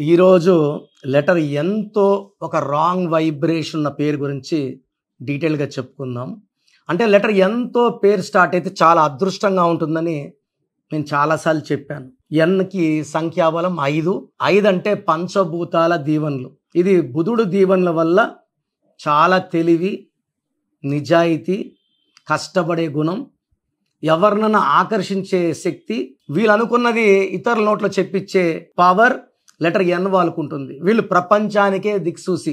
ఈరోజు లెటర్ ఎన్తో ఒక wrong vibration ఉన్న పేరు గురించి డీటెయిల్గా చెప్పుకుందాం. అంటే లెటర్ ఎన్తో పేరు స్టార్ట్ అయితే చాలా అదృష్టంగా ఉంటుందని నేను చాలాసార్లు చెప్పాను. ఎన్కి సంఖ్యాబలం 5. 5 అంటే పంచభూతాల దీవెనలు. ఇది బుధుడు దీవెనల వల్ల చాలా తెలివి, నిజాయితీ, కష్టపడే గుణం, ఎవరినైనా ఆకర్షించే శక్తి, వీళ్ళు అనుకున్నది ఇతరుల నోట్లో చెప్పించే పవర్ లెటర్ ఎన్ వాళ్ళకు ఉంటుంది. వీళ్ళు ప్రపంచానికే దిక్సూసి.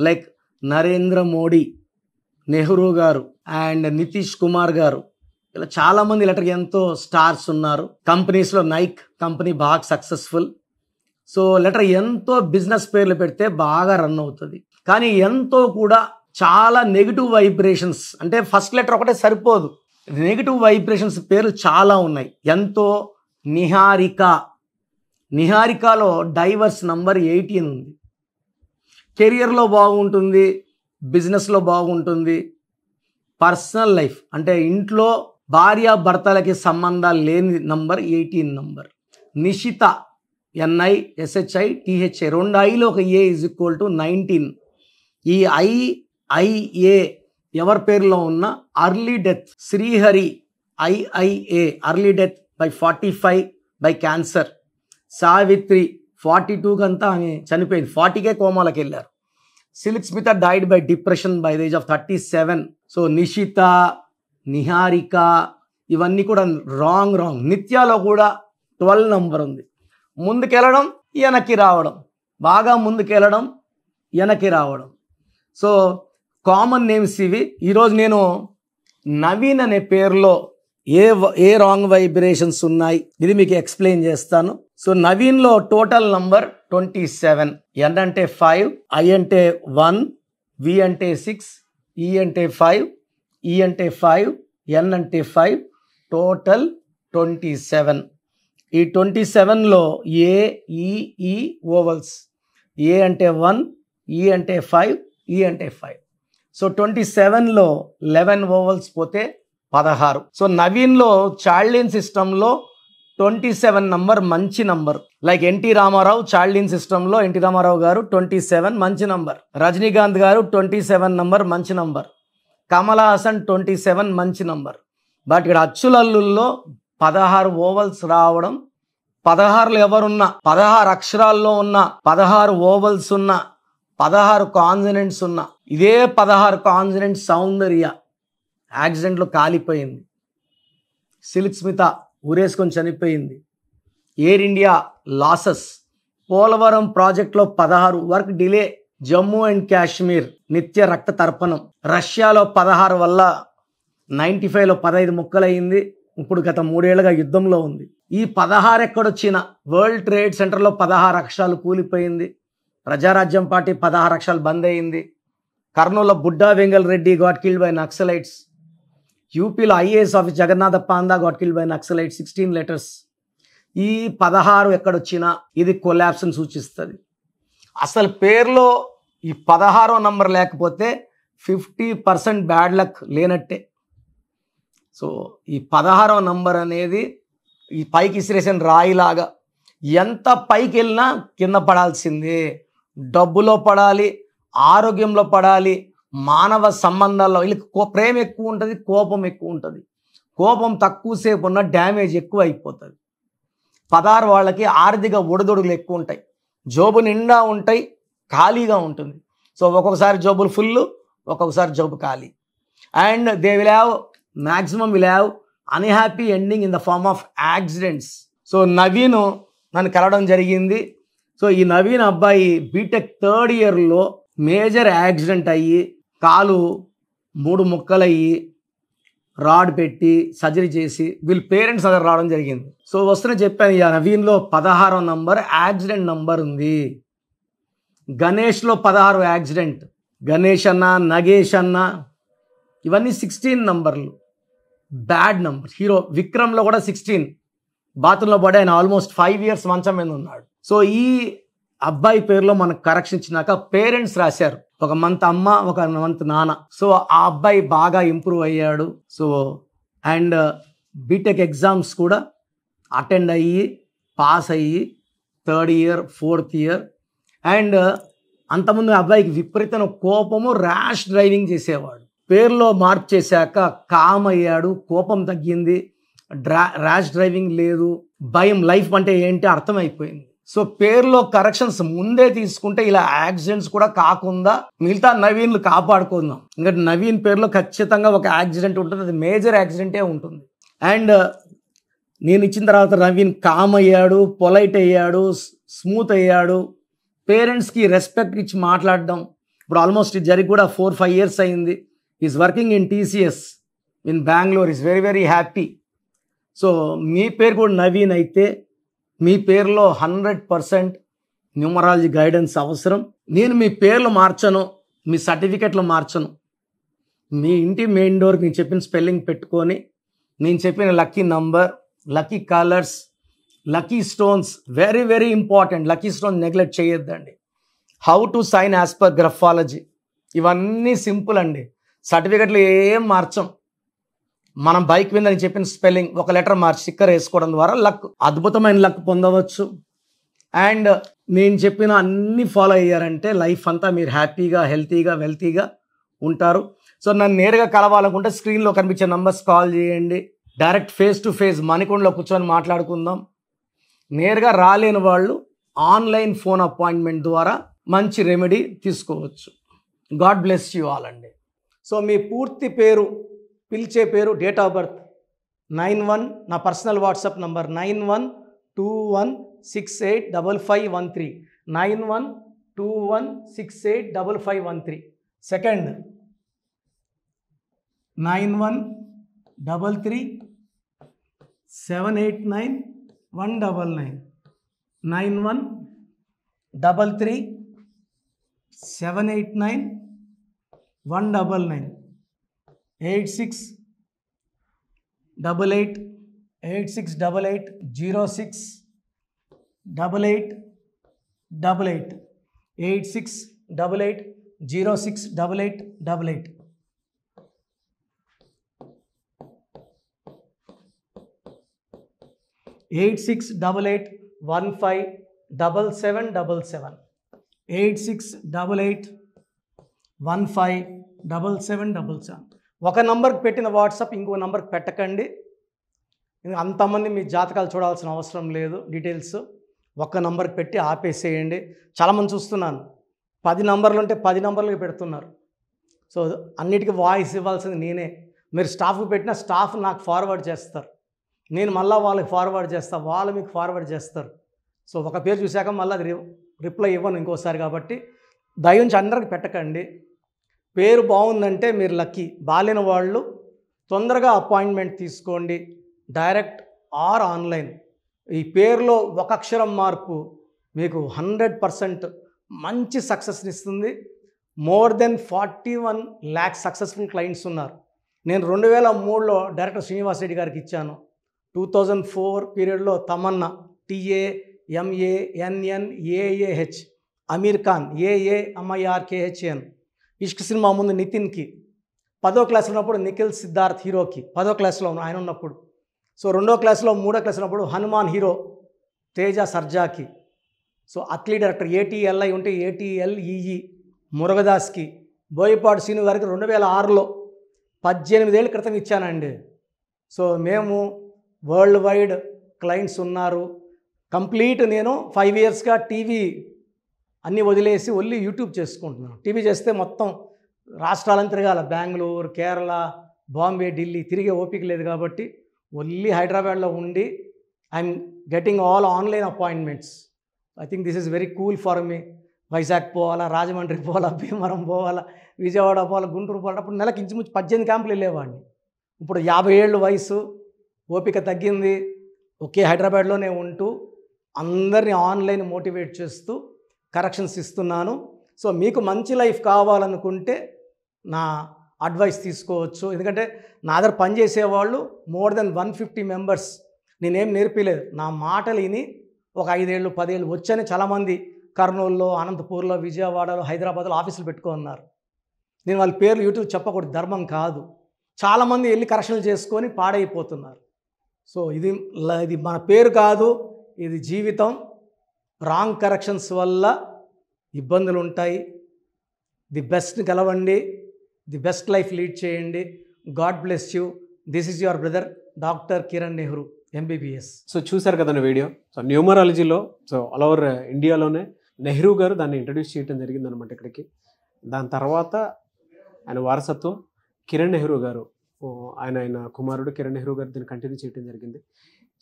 లైక్ నరేంద్ర మోడీ, నెహ్రూ గారు అండ్ నితీష్ కుమార్ గారు, ఇలా చాలామంది లెటర్ ఎన్తో స్టార్స్ ఉన్నారు. కంపెనీస్లో నైక్ కంపెనీ బాగా సక్సెస్ఫుల్. సో లెటర్ ఎన్తో బిజినెస్ పేర్లు పెడితే బాగా రన్ అవుతుంది. కానీ ఎన్తో కూడా చాలా నెగిటివ్ వైబ్రేషన్స్, అంటే ఫస్ట్ లెటర్ ఒకటే సరిపోదు, నెగిటివ్ వైబ్రేషన్స్ పేర్లు చాలా ఉన్నాయి. ఎంతో నిహారిక, నిహారికలో డైవర్స్ నంబర్ 18 ఉంది. కెరియర్లో బాగుంటుంది, బిజినెస్లో బాగుంటుంది, పర్సనల్ లైఫ్ అంటే ఇంట్లో భార్యాభర్తలకి సంబంధాలు లేని నంబర్ 18 నంబర్. నిషిత, NISHITHA, 2 ఐలో ఒక A = 19. ఈ IIA ఎవరి పేరులో ఉన్న early death. Srihari IIA, early death by 45 by cancer. Savitri 42 కంతా ఆమె చనిపోయింది, 40కే కోమాలకు వెళ్ళారు. Silk Smitha died by depression by the age of 37. So Nishitha, Niharika ఇవన్నీ కూడా రాంగ్. నిత్యాలో కూడా 12 నంబర్ ఉంది. ముందుకెళ్ళడం, వెనక్కి రావడం, బాగా ముందుకెళ్ళడం, వెనక్కి రావడం. సో కామన్ నేమ్స్ ఇవి. ఈరోజు నేను నవీన్ అనే పేరులో ఏ రాంగ్ వైబ్రేషన్స్ ఉన్నాయి ఇది మీకు ఎక్స్ప్లెయిన్ చేస్తాను. సో నవీన్లో టోటల్ నంబర్ 27. N అంటే 5, I అంటే 1, V అంటే 6, E అంటే 5, E అంటే 5, N అంటే 5, టోటల్ 27. ఈ 27లో AEE ఓవల్స్. A అంటే 1, E అంటే 5, E అంటే 5. సో 27లో 11 ఓవల్స్ పోతే 16. సో నవీన్లో చార్లిన్ సిస్టంలో 27 నంబర్ మంచి నంబర్. లైక్ ఎన్టీ రామారావు చార్లిన్ సిస్టంలో ఎన్టీ రామారావు గారు 27 మంచి నంబర్. రజనీకాంత్ గారు 27 నంబర్ మంచి నంబర్. కమల్ హాసన్ 27 మంచి నంబర్. బట్ ఇక్కడ అచ్చులల్లుల్లో 16 ఓవల్స్ రావడం, 16లో ఎవరున్నా, 16 అక్షరాల్లో ఉన్న, 16 ఓవల్స్ ఉన్న, 16 కాన్సనెంట్స్ ఉన్న, ఇదే 16 కాన్సనెంట్స్ సౌందర్య యాక్సిడెంట్లో కాలిపోయింది. సిల్క్ స్మిత ఊరేసుకొని చనిపోయింది. Air India losses. పోలవరం ప్రాజెక్ట్లో 16 work delay. Jammu and Kashmir నిత్య రక్త తర్పణం. రష్యాలో 16 వల్ల 95లో 15 ముక్కలయ్యింది. ఇప్పుడు గత 3 ఏళ్ళుగా యుద్ధంలో ఉంది. ఈ 16 ఎక్కడొచ్చిన? వరల్డ్ ట్రేడ్ సెంటర్లో 16 అక్షరాలు కూలిపోయింది. ప్రజారాజ్యం పార్టీ 16 అక్షరాలు బంద్ అయింది. కర్నూలులో Budda Vengal Reddy got killed by naxalites. యూపీలో IAS office Jagannatha Panda got killed by naxalites. 16 letters. ఈ 16 ఎక్కడొచ్చినా ఇది కొలాప్స్ని సూచిస్తుంది. అసలు పేరులో ఈ 16వ నంబర్ లేకపోతే 50% బ్యాడ్ లక్ లేనట్టే. సో ఈ 16వ నంబర్ అనేది ఈ పైకి ఇసిరేసిన రాయిలాగా, ఎంత పైకి వెళ్ళినా కింద పడాల్సిందే. డబ్బులో పడాలి, ఆరోగ్యంలో పడాలి, మానవ సంబంధాల్లో. వీళ్ళకి ప్రేమ ఎక్కువ ఉంటుంది, కోపం ఎక్కువ ఉంటుంది. కోపం తక్కువసేపు ఉన్న డ్యామేజ్ ఎక్కువ అయిపోతుంది. 16 వాళ్ళకి ఆర్థిక ఒడిదొడుగులు ఎక్కువ ఉంటాయి. జోబు నిండా ఉంటాయి, ఖాళీగా ఉంటుంది. సో ఒక్కొక్కసారి జోబులు ఫుల్, ఒక్కొక్కసారి జోబు ఖాళీ. And they will have maximum will have unhappy ending in the form of accidents. So Naveen నన్ను కలవడం జరిగింది. సో ఈ నవీన్ అబ్బాయి బీటెక్ 3rd ఇయర్లో మేజర్ యాక్సిడెంట్ అయ్యి కాలు 3 ముక్కలయ్యి రాడ్ పెట్టి సర్జరీ చేసి వీళ్ళ పేరెంట్స్ దగ్గర రావడం జరిగింది. సో వస్తున్న చెప్పాను, ఇక నవీన్లో 16వ నంబర్ యాక్సిడెంట్ నంబర్ ఉంది. గణేష్లో 16 యాక్సిడెంట్. గణేష్ అన్న, నగేష్ అన్న ఇవన్నీ 16 నంబర్లు, బ్యాడ్ నంబర్. హీరో విక్రమ్లో కూడా 16 బాత్రూంలో పడి ఆయన ఆల్మోస్ట్ 5 ఇయర్స్ మంచం మీద ఉన్నాడు. సో ఈ అబ్బాయి పేరులో మనకు కరెక్షన్ ఇచ్చినాక పేరెంట్స్ రాశారు, ఒక మంత్ అమ్మ, ఒక మంత్ నాన్న. సో ఆ అబ్బాయి బాగా ఇంప్రూవ్ అయ్యాడు. సో అండ్ బీటెక్ ఎగ్జామ్స్ కూడా అటెండ్ అయ్యి పాస్ అయ్యి third year, fourth year. And అంతకుముందు అబ్బాయికి విపరీతమైన కోపము, ర్యాష్ డ్రైవింగ్ చేసేవాడు. పేరులో మార్పు చేశాక కామ్ అయ్యాడు, కోపం తగ్గింది, ర్యాష్ డ్రైవింగ్ లేదు, భయం, లైఫ్ అంటే ఏంటి అర్థమైపోయింది. సో పేరులో కరెక్షన్స్ ముందే తీసుకుంటే ఇలా యాక్సిడెంట్స్ కూడా కాకుండా మిగతా నవీన్లు కాపాడుకుందాం. ఇంకా నవీన్ పేరులో ఖచ్చితంగా ఒక యాక్సిడెంట్ ఉంటుంది, అది మేజర్ యాక్సిడెంటే ఉంటుంది. అండ్ నేను ఇచ్చిన తర్వాత నవీన్ కామ్ అయ్యాడు, పొలైట్ అయ్యాడు, స్మూత్ అయ్యాడు, పేరెంట్స్కి రెస్పెక్ట్ ఇచ్చి మాట్లాడడం. ఇప్పుడు ఆల్మోస్ట్ ఇది జరిగి కూడా 4-5 years అయింది. Is working in TCS in Bengaluru, is very very happy. So మీ పేరు కూడా నవీన్ అయితే మీ పేరులో 100% న్యూమరాలజీ గైడెన్స్ అవసరం. నేను మీ పేర్లు మార్చను, మీ సర్టిఫికెట్లు మార్చను. మీ ఇంటి మెయిన్ డోర్కి నేను చెప్పిన స్పెల్లింగ్ పెట్టుకొని, నేను చెప్పిన lucky number, lucky colours, lucky stones, very very important. Lucky stone neglect చేయొద్దండి. How to sign as per graphology, ఇవన్నీ సింపుల్ అండి. సర్టిఫికెట్లు ఏం మార్చం. మనం బైక్ మీద నేను చెప్పిన స్పెల్లింగ్ ఒక లెటర్ మార్చి స్టిక్కర్ వేసుకోవడం ద్వారా లక్, అద్భుతమైన లక్ పొందవచ్చు. అండ్ నేను చెప్పిన అన్ని ఫాలో అయ్యారంటే లైఫ్ అంతా మీరు హ్యాపీగా, హెల్తీగా, వెల్తీగా ఉంటారు. సో నన్ను నేరుగా కలవాలనుకుంటే స్క్రీన్లో కనిపించే నంబర్స్ కాల్ చేయండి. డైరెక్ట్ ఫేస్ టు ఫేస్ మణికొండలో కూర్చొని మాట్లాడుకుందాం. నేరుగా రాలేని వాళ్ళు ఆన్లైన్ ఫోన్ అపాయింట్మెంట్ ద్వారా మంచి రెమెడీ తీసుకోవచ్చు. గాడ్ బ్లెస్ యూ ఆల్ అండి. సో మీ పూర్తి పేరు, పిలిచే పేరు, డేట్ ఆఫ్ బర్త్ 91, నా personal WhatsApp number 9121685513, 9121685513. Second 9133789199, 9133789199, 868886880688, 8688068888. Eight 8688157777, 8688157777. ఒక నంబర్కి పెట్టిన వాట్సాప్ ఇంకో నంబర్కి పెట్టకండి. అంతమంది మీ జాతకాలు చూడాల్సిన అవసరం లేదు. డీటెయిల్స్ ఒక్క నంబర్కి పెట్టి ఆపేసేయండి. చాలామంది చూస్తున్నాను 10 నంబర్లు ఉంటే 10 నంబర్లకి పెడుతున్నారు. సో అన్నిటికీ వాయిస్ ఇవ్వాల్సింది నేనే. మీరు స్టాఫ్కి పెట్టిన స్టాఫ్ నాకు ఫార్వర్డ్ చేస్తారు, నేను మళ్ళీ వాళ్ళకి ఫార్వర్డ్ చేస్తాను, వాళ్ళు మీకు ఫార్వర్డ్ చేస్తారు. సో ఒక పేరు చూశాక మళ్ళీ అది రిప్లై ఇవ్వను ఇంకోసారి. కాబట్టి దయించి అందరికి పెట్టకండి. పేరు బాగుందంటే మీరు లక్కీ. బాలేని వాళ్ళు తొందరగా అపాయింట్మెంట్ తీసుకోండి, డైరెక్ట్ ఆర్ ఆన్లైన్. ఈ పేరులో ఒక అక్షరం మార్పు మీకు 100% మంచి సక్సెస్ని ఇస్తుంది. More than 41 lakh successful clients ఉన్నారు. నేను 2003లో డైరెక్టర్ శ్రీనివాస్ రెడ్డి గారికి ఇచ్చాను. 2004 పీరియడ్లో తమన్నా, TAMANNAAH, అమీర్ ఖాన్, AAMIRKHAN, ఇష్క్ సినిమా ముందు నితిన్కి, 10వ క్లాస్లో ఉన్నప్పుడు నిఖిల్ సిద్ధార్థ్ హీరోకి, 10వ క్లాస్లో ఆయన ఉన్నప్పుడు. సో 2వ క్లాస్లో 3వ క్లాస్ ఉన్నప్పుడు హనుమాన్ హీరో తేజ సర్జాకి. సో అట్లీ డైరెక్టర్ ATLI ఉంటే ATLEE మురుగదాస్కి, బోయపాడు శ్రీను గారికి 2006లో 18 ఏళ్ళ క్రితం ఇచ్చానండి. సో మేము వరల్డ్ వైడ్ క్లయింట్స్ ఉన్నారు. కంప్లీట్ నేను 5 yearsగా టీవీ అన్నీ వదిలేసి ఓన్లీ యూట్యూబ్ చేసుకుంటున్నాను. టీవీ చేస్తే మొత్తం రాష్ట్రాలను తిరగాల, బెంగళూరు, కేరళ, బాంబే, ఢిల్లీ తిరిగే ఓపిక లేదు. కాబట్టి ఓన్లీ హైదరాబాద్లో ఉండి I'm getting all online appointments. I think this is very cool for me. Vizag పోవాలా, రాజమండ్రి పోవాలా, భీమవరం పోవాలా, విజయవాడ పోవాలా, గుంటూరు పోవాలా. అప్పుడు నెలకి ఇంచుమించు 18 క్యాంపులు వెళ్ళేవాడిని. ఇప్పుడు 50 ఏళ్ళు వయసు, ఓపిక తగ్గింది. ఒకే హైదరాబాద్లోనే ఉంటూ అందరినీ ఆన్లైన్ మోటివేట్ చేస్తూ కరెక్షన్స్ ఇస్తున్నాను. సో మీకు మంచి లైఫ్ కావాలనుకుంటే నా అడ్వైస్ తీసుకోవచ్చు. ఎందుకంటే నా దగ్గర పనిచేసేవాళ్ళు మోర్ దెన్ 150 మెంబర్స్. నేనేం నేర్పిలేదు, నా మాటలు విని ఒక 5 ఏళ్ళు 10 ఏళ్ళు వచ్చని చాలామంది కర్నూలులో, అనంతపూర్లో, విజయవాడలో, హైదరాబాద్లో ఆఫీసులు పెట్టుకున్నారు. నేను వాళ్ళ పేర్లు యూట్యూబ్ చెప్పకూడదు, ధర్మం కాదు. చాలామంది వెళ్ళి కరెక్షన్లు చేసుకొని పాడైపోతున్నారు. సో ఇది మన పేరు కాదు, ఇది జీవితం. రాంగ్ కరెక్షన్స్ వల్ల ఇబ్బందులు ఉంటాయి. ది బెస్ట్ని కలవండి, ది బెస్ట్ లైఫ్ లీడ్ చేయండి. God bless you. This is your brother doctor Kiran Nehru MBBS. So చూసారు కదండి వీడియో. సో న్యూమరాలజీలో ఆల్ ఓవర్ ఇండియాలోనే నెహ్రూ గారు దాన్ని ఇంట్రడ్యూస్ చేయడం జరిగిందనమాట ఇక్కడికి. దాని తర్వాత ఆయన వారసత్వం కిరణ్ నెహ్రూ గారు, ఆయన కుమారుడు కిరణ్ నెహ్రూ గారు దీన్ని కంటిన్యూ చేయడం జరిగింది.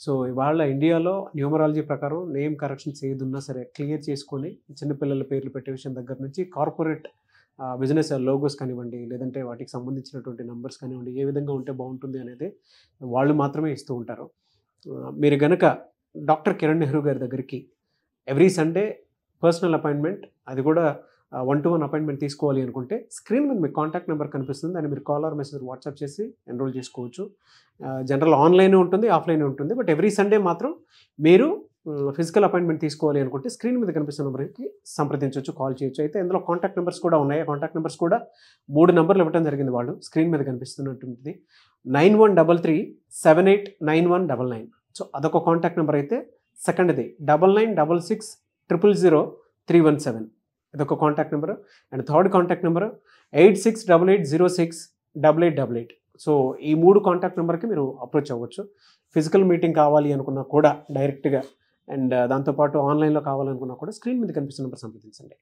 సో ఇవాళ ఇండియాలో న్యూమరాలజీ ప్రకారం నేమ్ కరెక్షన్స్ ఏదున్నా సరే క్లియర్ చేసుకొని చిన్నపిల్లల పేర్లు పెట్టే విషయం దగ్గర నుంచి కార్పొరేట్ బిజినెస్ లోగోస్ కానివ్వండి, లేదంటే వాటికి సంబంధించినటువంటి నెంబర్స్ కానివ్వండి, ఏ విధంగా ఉంటే బాగుంటుంది అనేది వాళ్ళు మాత్రమే ఇస్తూ ఉంటారు. మీరు కనుక డాక్టర్ కిరణ్ నెహ్రూ గారి దగ్గరికి ఎవ్రీ సండే పర్సనల్ అపాయింట్మెంట్, అది కూడా 1-to-1 అపాయింట్మెంట్ తీసుకోవాలి అనుకుంటే స్క్రీన్ మీద మీకు కాంటాక్ట్ నెంబర్ కనిపిస్తుంది. దాన్ని మీరు కాల్ ఆర్ మెసేజ్ వాట్సాప్ చేసి ఎన్రోల్ చేసుకోవచ్చు. జనరల్ ఆన్లైన్ ఉంటుంది, ఆఫ్లైన్ ఉంటుంది. బట్ ఎవ్రీ సండే మాత్రం మీరు ఫిజికల్ అపాయింట్మెంట్ తీసుకోవాలి అనుకుంటే స్క్రీన్ మీద కనిపిస్తున్న నెంబర్కి సంప్రదించవచ్చు, కాల్ చేయొచ్చు. అయితే ఇందులో కాంటాక్ట్ నెంబర్స్ కూడా ఉన్నాయి. ఆ కాంటాక్ట్ నెంబర్స్ కూడా 3 నెంబర్లు ఇవ్వడం జరిగింది. వాళ్ళు స్క్రీన్ మీద కనిపిస్తున్నటువంటిది 9133789199. సో అదొక కాంటాక్ట్ నెంబర్ అయితే, సెకండ్ది 9966000317, ఇదొక contact number. And third contact number 8688068888. So ఈ 3 కాంటాక్ట్ నెంబర్కి మీరు అప్రోచ్ అవ్వచ్చు. ఫిజికల్ మీటింగ్ కావాలి అనుకున్నా కూడా డైరెక్ట్గా, అండ్ దాంతోపాటు ఆన్లైన్లో కావాలనుకున్నా కూడా స్క్రీన్ మీద కనిపిస్తున్న నెంబర్ సంప్రదించండి.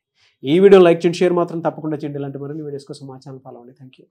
ఈ వీడియో లైక్ చేయండి, షేర్ మాత్రం తప్పకుండా చేయండి. ఇలాంటి మరిన్ని వీడియోస్ కోసం మా ఛానల్ ఫాలో అవ్వండి. Thank you.